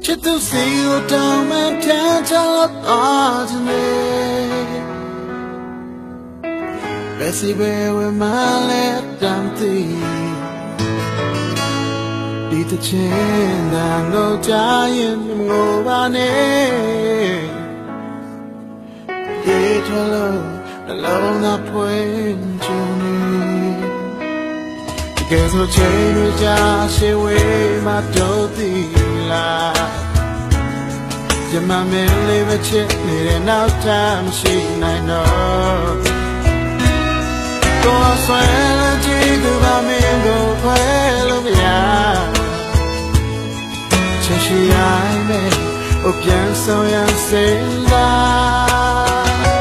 ချစ်သူစီကိုတောင်းမှဖြန်းချလို့သွားခြင်းလေဘယ်စီပဲဝဲမလဲတမ်းသိဒီတချင်သာငိုကြရင်ငိုပါနဲ့ရေထွက်လို့နှလုံးသားဖွင့်ချင်နေကဲဆိုချိန်တွေကြာရှေ့ဝေးမှတော့သိလားကျမမင်းလေးပဲချစ်နေတဲ့နောက်ထပ်မရှိနိုင်တော့ကိုယ်ဆွဲကြည့်သူကမင်းကိုခွဲလို့မရချစ်ရှိရမယ်ဟိုပြန်ဆောင်ရစေလား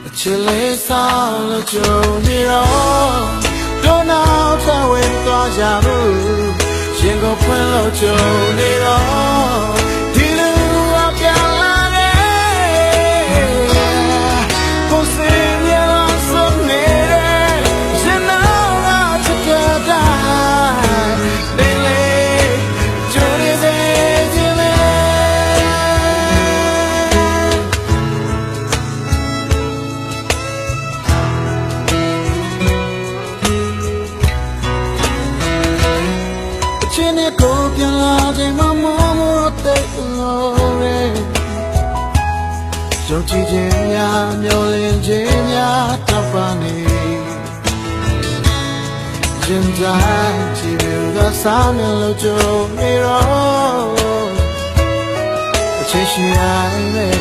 အချစ်လေးဆောင်လို့ကြုံနေတော့တို့နောက်ထပ်ဝင်သွားကြဘူးရင်ကိုဖွင့်လို့ကြုံနေတော့ဒီလူကပြန်လာတယ်ကိုစင်ရအောင်ဆုံးနေတယ်ရင်နောက်ကချစ်ကြတယ်လေကြိုးရတဲ့ခြင်းလေချင်းနဲ့ကိုပြန်လာချိန်မှာမောမောတဲ့လို့ရဲကြုံကြည်ခြင်းများမျောလင်းခြင်းများတောက်ပါနေရင်တိုင်းချီလို့သာဆောင်လို့ကြုံနေတော့အချစ်ရှိရမယ်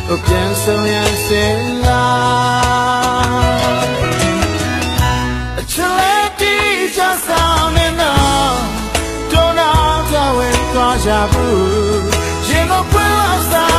ကိုပြန်ဆုံးရစေလားအချစ်လေးတီးချဆောင်နေတော့သွားကြဘူးရင်ကိုပွင့်လာ